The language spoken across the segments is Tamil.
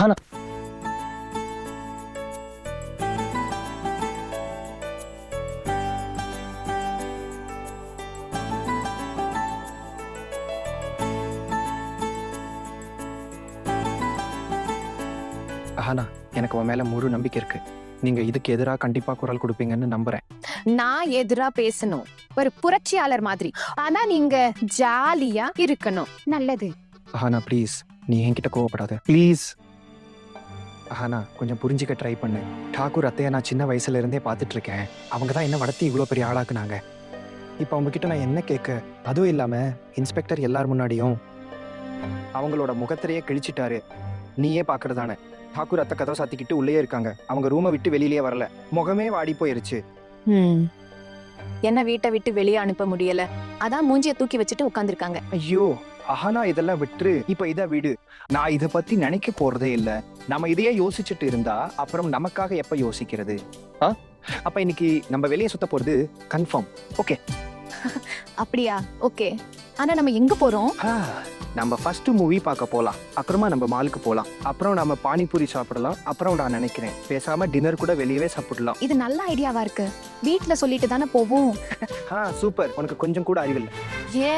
அஹானா அஹானா எனக்கு உன் மேல முழு நம்பிக்கை இருக்கு. நீங்க இதுக்கு எதிராக கண்டிப்பா குரல் கொடுப்பீங்கன்னு நம்புறேன். நான் எதிரா பேசணும் ஒரு புரட்சியாளர் மாதிரி. ஆனா நீங்க ஜாலியா இருக்கணும். நல்லது. அஹானா ப்ளீஸ், நீ என்கிட்ட கோவப்படாத ப்ளீஸ். அஹானா கொஞ்சம் புரிஞ்சிக்க ட்ரை பண்ணு. டாக்கூர் அத்தையை நான் சின்ன வயசுல இருந்தே பார்த்துட்டு இருக்கேன். அவங்க தான் என்ன வளர்த்தி இவ்வளோ பெரிய ஆளாக்குனாங்க. இப்போ அவங்க கிட்ட நான் என்ன கேட்க? அதுவும் இல்லாம இன்ஸ்பெக்டர் எல்லார் முன்னாடியும் அவங்களோட முகத்திலேயே கிழிச்சிட்டாரு. நீயே பாக்குறதானே, டாக்கூர் அத்தை கதவை சாத்திக்கிட்டு உள்ளே இருக்காங்க. அவங்க ரூமை விட்டு வெளியிலேயே வரல. முகமே வாடி போயிருச்சு. என்ன வீட்டை விட்டு வெளியே அனுப்ப முடியல, அதான் மூஞ்சிய தூக்கி வச்சுட்டு உட்கார்ந்திருக்காங்க. ஐயோ அஹானா இதெல்லாம் விட்டுரு. இப்ப இதை விடு. நான் இதை பத்தி நினைக்க போறதே இல்ல. நம்ம இதையே யோசிச்சுட்டு இருந்தா அப்புறம் நமக்காக எப்ப யோசிக்கிறது? அப்ப இன்னைக்கு நம்ம வெளியே சுத்த போறது கன்ஃபார்ம். ஓகே அப்படியா? ஓகே. ஆனா நம்ம எங்க போறோம்? நம்ம ஃபர்ஸ்ட் மூவி பார்க்க போலாம். அப்புறமா நம்ம மாலுக்கு போலாம். அப்புறம் நம்ம பானிபூரி சாப்பிடலாம். அப்புறம் நான் நினைக்கிறேன் பேசாம டின்னர் கூட வெளியவே சாப்பிடலாம். இது நல்ல ஐடியாவா இருக்கு. வீட்ல சொல்லிட்டு தானே போவோம். சூப்பர். உனக்கு கொஞ்சம் கூட அறிவில்லை. ஏ,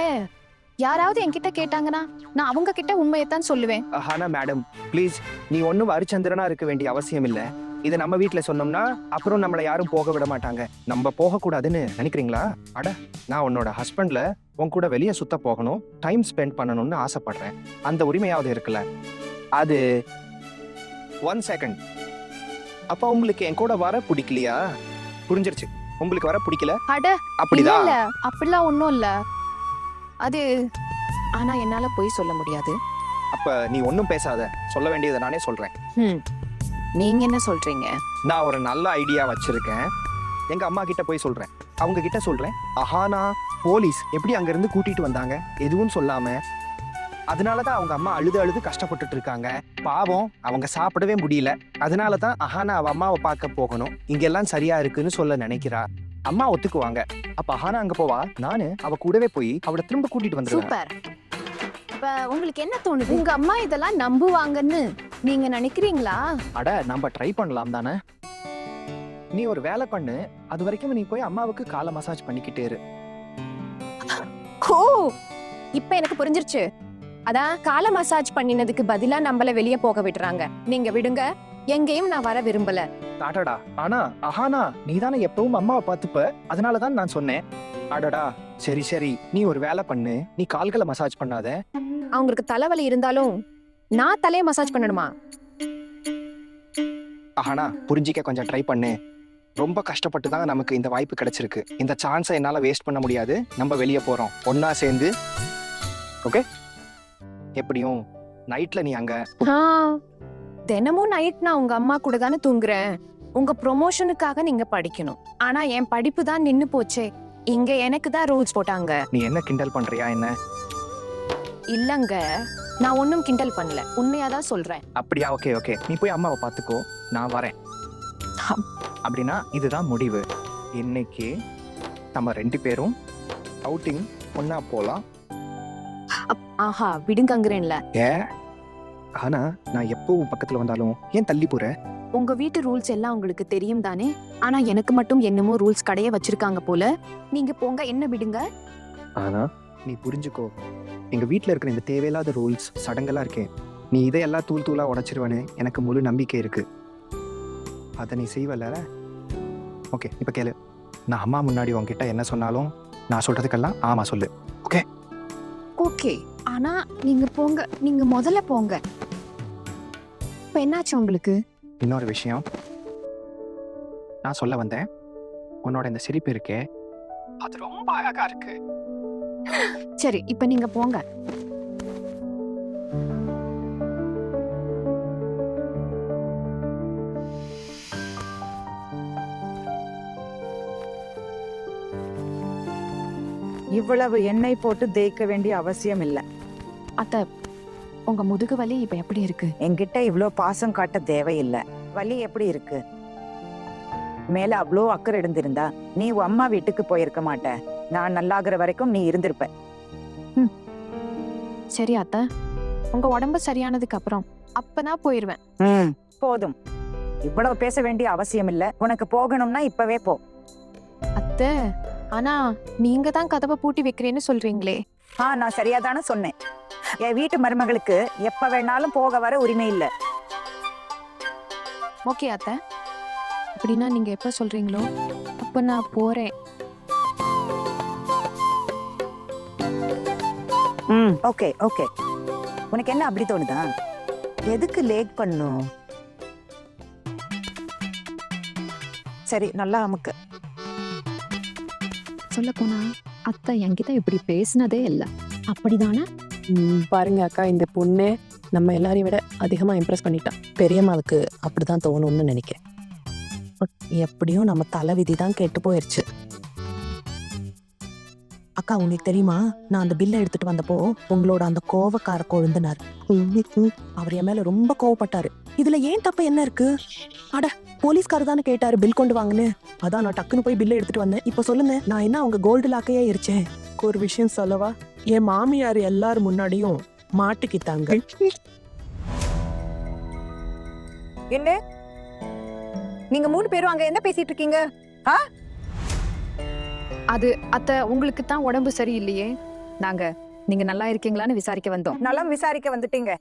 யாராவது என்கிட்ட கேட்டாங்கன்னா நான் அவங்க கிட்ட உண்மையைத்தான் சொல்லுவேன். ஆனா மேடம் ப்ளீஸ், நீ ஒன்னும் வரிச்சந்திரனா இருக்க வேண்டிய அவசியம் இல்ல. இதை நம்ம வீட்டுல சொன்னோம்னா அப்புறம் நம்மளை யாரும் போக விட மாட்டாங்க. நம்ம போக கூடாதுன்னு நினைக்கிறீங்களா? அட, நான் உன்னோட ஹஸ்பண்ட்ல உன் கூட வெளியே சுத்த போகணும், டைம் ஸ்பெண்ட் பண்ணணும்னு ஆசைப்படுறேன். அந்த உரிமையாவது இருக்குல்ல? அது 1 செகண்ட். அப்ப உங்களுக்கு என் கூட வர பிடிக்கலையா? புரிஞ்சிருச்சு, உங்களுக்கு வர பிடிக்கல. அட அப்படிதான். இல்ல, அப்படிலாம் ஒண்ணும் இல்ல. அது ஆனா என்னால போய் சொல்ல முடியாது. அப்ப நீ ஒன்னும் பேசாத. சொல்ல வேண்டியதை நானே சொல்றேன். நீங்க என்ன சொல்றீங்க? நான் ஒரு நல்ல ஐடியா வச்சிருக்கேன். எங்க அம்மா கிட்ட போய் சொல்றேன். அவங்க கிட்ட சொல்றேன் அஹானா போலீஸ் எப்படி அங்க இருந்து கூட்டிட்டு வந்தாங்க எதுவும் சொல்லாம. அதனாலதான் அவங்க அம்மா அழுது அழுது கஷ்டப்பட்டுட்டு இருக்காங்க. பாவம், அவங்க சாப்பிடவே முடியல. அதனாலதான் அஹானா அவ அம்மாவை பார்க்க போகணும், இங்கெல்லாம் சரியா இருக்குன்னு சொல்ல நினைக்கிறா. அம்மா ஒத்துக்குவாங்க. அப்ப அஹானா அங்க போவா, நானு அவ கூடவே போய் அவளை திரும்ப கூட்டிட்டு வந்துருவேன். சூப்பர். இப்ப உங்களுக்கு என்ன தோணுது? உங்க அம்மா இதெல்லாம் நம்புவாங்கன்னு நீங்க நினைக்கிறீங்களா? அட, நம்ம ட்ரை பண்ணலாம் தானே. நீ ஒரு வேலை பண்ணு. அது வரைக்கும் நீ போய் அம்மாவுக்கு காலை மசாஜ் பண்ணிக்கிட்டே இரு. ஓ, இப்ப எனக்கு புரிஞ்சிருச்சு. அதான் காலை மசாஜ் பண்ணினதுக்கு பதிலா நம்மள வெளியே போக விடுறாங்க. நீங்க விடுங்க, எங்கேயும் நான் வர விரும்பல. டாடா. ஆனா அஹானா, நீ தானே எப்பவும் அம்மாவை பார்த்துப்ப, அதனாலதான் நான் சொன்னேன். அடடா, சரி சரி, நீ ஒரு வேலை பண்ணு. நீ கால்களை மசாஜ் பண்ணாத. அவங்களுக்கு தலைவலி இருந்தாலும் நான் தலையை மசாஜ் பண்ணணுமா? அஹானா புரிஞ்சிக்க கொஞ்சம் ட்ரை பண்ணு. ரொம்ப கஷ்டப்பட்டு தான் நமக்கு இந்த வாய்ப்பு கிடைச்சிருக்கு. இந்த சான்ஸை என்னால வேஸ்ட் பண்ண முடியாது. நம்ம வெளியே போறோம் ஒன்னா சேர்ந்து. ஓகே? எப்படியும் நைட்ல நீ அங்க. தினமும் நைட் நான் உங்க அம்மா கூட தானே தூங்குறேன். உங்க ப்ரொமோஷனுக்காக நீங்க படிக்கணும். ஆனா என் படிப்பு தான் நின்னு போச்சே. இங்க எனக்கு தான் ரூல்ஸ் போட்டாங்க. நீ என்ன கிண்டல் பண்றியா என்ன? இல்லங்க, நான் ஒன்னும் கிண்டல் பண்ணல, உண்மையாதான் சொல்றேன். அப்படியா? ஓகே ஓகே, நீ போய் அம்மாவை பாத்துக்கோ, நான் வரேன். அப்படின்னா இதுதான் முடிவு. இன்னைக்கு நம்ம 2 பேரும் அவுட்டிங் ஒன்னா போலாம். ஆஹா, விடுங்கங்கிறேன்ல. ஆனா நான் எப்பவும் பக்கத்துல வந்தாலும் ஏன் தள்ளி போற? உங்க வீட்டு ரூல்ஸ் எல்லாம் உங்களுக்கு தெரியும் தானே. ஆனா எனக்கு மட்டும் என்னமோ ரூல்ஸ் கடைய வச்சிருக்காங்க போல. நீங்க போங்க, என்ன விடுங்க. ஆனா நீ புரிஞ்சுக்கோ, எங்க வீட்டுல இருக்கிற இந்த தேவையில்லாத ரூல்ஸ் சடங்கெல்லாம் இருக்கே, நீ இதையெல்லாம் தூள் தூளா உடைச்சிருவனு எனக்கு முழு நம்பிக்கை இருக்கு. அதை நீ செய்வல. ஓகே, இப்ப கேளு. நான் அம்மா முன்னாடி உன்கிட்ட என்ன சொன்னாலும் நான் சொல்றதுக்கெல்லாம் ஆமா சொல்லு. ஓகே? ஓகே. ஆனா நீங்க போங்க, நீங்க முதல்ல போங்க. இப்ப என்னாச்சு உங்களுக்கு? இன்னொரு விஷயம் நான் சொல்ல வந்தேன். உன்னோட இந்த சிரிப்பு இருக்கே, அது ரொம்ப அழகா இருக்கு. சரி, இப்ப நீங்க போங்க. இவ்வளவு எண்ணெய் போட்டு தேய்க்க வேண்டிய அவசியம் இல்ல. அத்தை, உங்க முதுகு வலி இப்ப எப்படி இருக்கு? என்கிட்ட இவ்ளோ பாசம் காட்ட தேவையில்லை. வலி எப்படி இருக்கு? மேல அவ்வளோ அக்கறை இருந்திருந்தா நீ உன் அம்மா வீட்டுக்கு போயிருக்க மாட்ட. நான் நல்லாகிற வரைக்கும் நீ இருந்திருப்ப. சரி அத்தை, உங்க உடம்பு சரியானதுக்கு அப்புறம் அப்பதான் போயிருவேன். போதும், இவ்வளவு பேச வேண்டிய அவசியம் இல்ல. உனக்கு போகணும்னா இப்பவே போ. அத்தை, ஆனா நீங்க தான் கதவை பூட்டி வைக்கிறேன்னு சொல்றீங்களே. நான் சரியாதானே சொன்னேன். என் வீட்டு மருமகளுக்கு எப்ப வேணாலும் போக வர உரிமை இல்ல. ஓகே அத்தை, அப்படின்னா நீங்க எப்ப சொல்றீங்களோ அப்ப நான் போறேன். Okay okay. உனக்கு என்ன அப்படி தோணுதா? எதுக்கு லேட் பண்ணும்? சரி, நல்லா அமுக்கு. சொல்ல போனா அத்தை என்கிட்ட இப்படி பேசினதே இல்லை. அப்படிதானே? பாருங்க அக்கா, இந்த பொண்ணு நம்ம எல்லாரையும் விட அதிகமா இம்ப்ரெஸ் பண்ணிட்டா. பெரியம்மாவுக்கு அப்படிதான் தோணும்னு நினைக்கிறேன். எப்படியும் நம்ம தலைவிதி தான் கெட்டு போயிருச்சு. அக்கா, உங்களுக்கு தெரியுமா, நான் அந்த பில்லை எடுத்துட்டு வந்தப்போ உங்களோட அந்த கோவக்கார கொழுந்தனார் அவர் என் மேல ரொம்ப கோவப்பட்டாரு. இதுல ஏன் தப்பு என்ன இருக்கு? அட, போலீஸ்காரர் தானே கேட்டாரு பில் கொண்டு வாங்கன்னு. அதான் நான் டக்குன்னு போய் பில்லை எடுத்துட்டு வந்தேன். இப்ப சொல்லுங்க, நான் என்ன அவங்க கோல்டு லாக்கையே எரிச்சேன்? ஒரு விஷயம் சொல்லவா? என் மாமியார் எல்லாரும் முன்னாடியும் மாட்டிக்கிட்டாங்க. என்ன நீங்க 3 பேரும் அங்க என்ன பேசிட்டு இருக்கீங்க? அது அத்தை, உங்களுக்கு தான் உடம்பு சரியில்லையே, நாங்க நீங்க நல்லா இருக்கீங்களான்னு விசாரிக்க வந்தோம். நலம் விசாரிக்க வந்துட்டீங்க.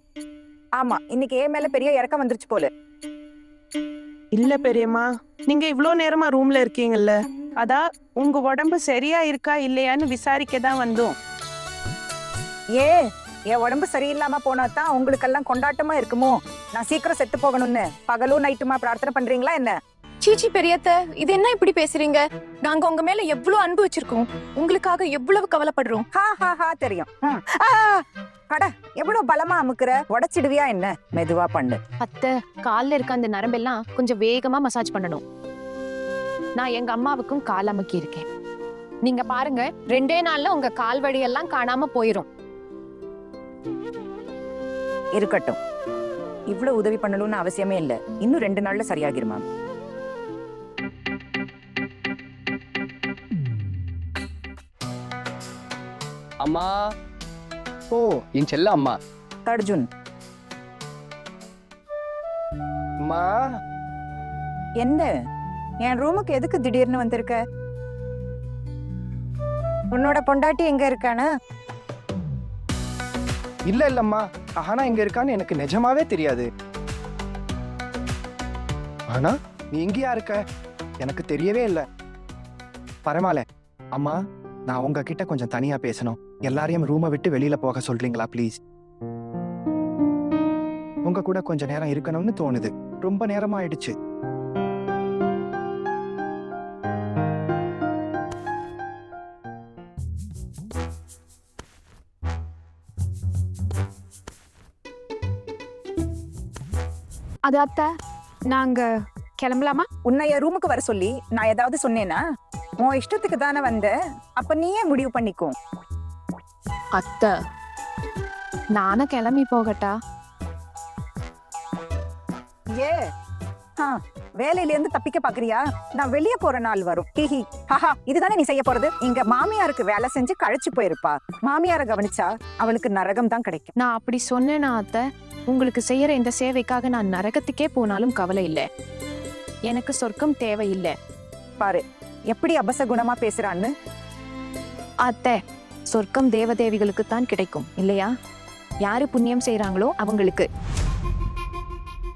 ஆமா, இன்னைக்கு ஏன் மேல பெரிய இறக்கம் வந்துருச்சு போல. இல்ல பெரியம்மா, நீங்க இவ்ளோ நேரமா ரூம்ல இருக்கீங்கல்ல, அதான் உங்க உடம்பு சரியா இருக்கா இல்லையான்னு விசாரிக்க தான் வந்தோம். என் உடம்பு சரியில்லாம போனாதான் உங்களுக்கெல்லாம் கொண்டாட்டமா இருக்குமோ? நான் சீக்கிரம் செத்து போகணும்னு பகலும் நைட்டுமா பிரார்த்தனை பண்றீங்களா என்ன? சீச்சி பெரியத்த, இது என்ன இப்படி பேசுறீங்க? நாங்க உங்க மேல எவ்வளவு அன்பு வச்சிருக்கோம், உங்களுக்காக எவ்வளவு கவலைப்படுறோம். தெரியும். அட, எவ்வளவு பலமா அமுக்குற, உடைச்சிடுவியா என்ன? மெதுவா பண்ணு. அத்தை, கால்ல இருக்க அந்த நரம்பெல்லாம் கொஞ்சம் வேகமா மசாஜ் பண்ணணும். நான் எங்க அம்மாவுக்கும் கால் அமுக்கி இருக்கேன். நீங்க பாருங்க, 2 நாள்ல உங்க கால் வழியெல்லாம் காணாம போயிரும். இருக்கட்டும், இவ்வளவு உதவி பண்ணணும்னு அவசியமே இல்ல. இன்னும் 2 நாள்ல சரியாகிருமா? அம்மா, ஓ என் செல்ல அம்மா அர்ஜுன். அம்மா, என்ன என் ரூமுக்கு எதுக்கு திடீர்னு வந்திருக்க? உன்னோட பொண்டாட்டி எங்க இருக்கானு? இல்லம்மா, ஆனா எங்க இருக்கான்னு எனக்கு நிஜமாவே தெரியாது. ஆனா நீ எங்கேயா இருக்க எனக்கு தெரியவே இல்லை. பரவாயில்ல அம்மா, நான் உங்ககிட்ட கொஞ்சம் தனியா பேசணும். எல்லாரையும் ரூமை விட்டு வெளியில போக சொல்றீங்களா ப்ளீஸ்? உங்க கூட கொஞ்ச நேரம் இருக்கணும்னு தோணுது. ரொம்ப நேரமா ஆயிடுச்சு. அது அத்தை, நாங்க கிளம்பலாமா? உன்னை என் ரூமுக்கு வர சொல்லி நான் ஏதாவது சொன்னேனா? உன் இஷ்டத்துக்கு தானே வந்த, அப்ப நீயே முடிவு பண்ணிக்கோ. அத்தை, நானும் கிளம்பி போகட்டா? வேலையில இருந்து தப்பிக்க பாக்குறியா? நான் வெளியே போற நாள் வரும். ஹிஹி ஹஹா, இதுதானே நீ செய்ய போறது? இங்க மாமியாருக்கு வேலை செஞ்சு கழிச்சு போயிருப்பா. மாமியாரை கவனிச்சா அவளுக்கு நரகம் தான் கிடைக்கும். நான் அப்படி சொன்னேனா அத்தை? உங்களுக்கு செய்யற இந்த சேவைக்காக நான் நரகத்துக்கே போனாலும் கவலை இல்லை. எனக்கு சொர்க்கம் தேவையில்லை. பாரு எப்படி அபசகுணமா பேசுறான்னு. அத்தை, சொர்க்கம் தேவதேவிகளுக்கு தான் கிடைக்கும் இல்லையா? யாரு புண்ணியம் செய்யறாங்களோ அவங்களுக்கு.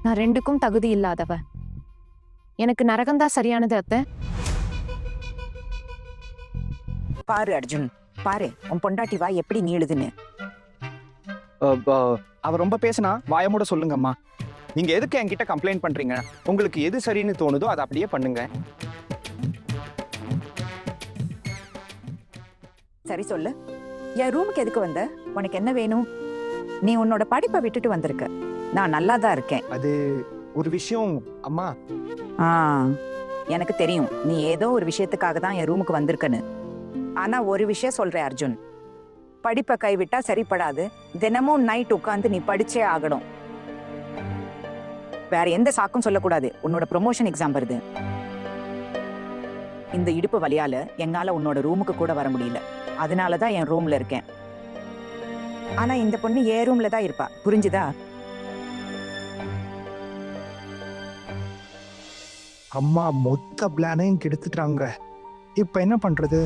நான் 2க்கும் தகுதி இல்லாதவ. எனக்கு நரகம்தான் சரியானது அத்தை. பாரு அர்ஜுன், பாரு உன் பொண்டாட்டி வா எப்படி நீளுதுன்னு. அவ ரொம்ப பேசினா வாயமூட சொல்லுங்கம்மா. நீங்க எதுக்கு என்கிட்ட கம்ப்ளைண்ட் பண்றீங்க? உங்களுக்கு எது சரின்னு தோணுதோ அதை அப்படியே பண்ணுங்க. சரி சொல்லு, என் ரூமுக்கு எதுக்கு வந்த? உனக்கு என்ன வேணும்? நீ உன்னோட படிப்பை விட்டுட்டு வந்திருக்க. நான் நல்லா தான் இருக்கேன். அது ஒரு விஷயம் அம்மா. எனக்கு தெரியும் நீ ஏதோ ஒரு விஷயத்துக்காக தான் என் ரூமுக்கு வந்திருக்கன்னு. ஆனா ஒரு விஷயம் சொல்றேன் அர்ஜுன், படிப்பை கைவிட்டா சரிப்படாது. தினமும் நைட் உட்காந்து நீ படிச்சே ஆகணும். வேற எந்த சாக்கும் சொல்லக்கூடாது. உன்னோட ப்ரொமோஷன் எக்ஸாம் வருது. இந்த இடுப்பு வலியால என்னால உன்னோட ரூமுக்கு கூட வர முடியல. அதனாலதான் என் ரூம்ல இருக்கேன். ஆனா இந்த பொண்ணு ஏ ரூம்ல தான் இருப்பா, புரிஞ்சுதா? அம்மா மொத்த பிளானையும் கெடுத்துட்டாங்க. இப்ப என்ன பண்றது?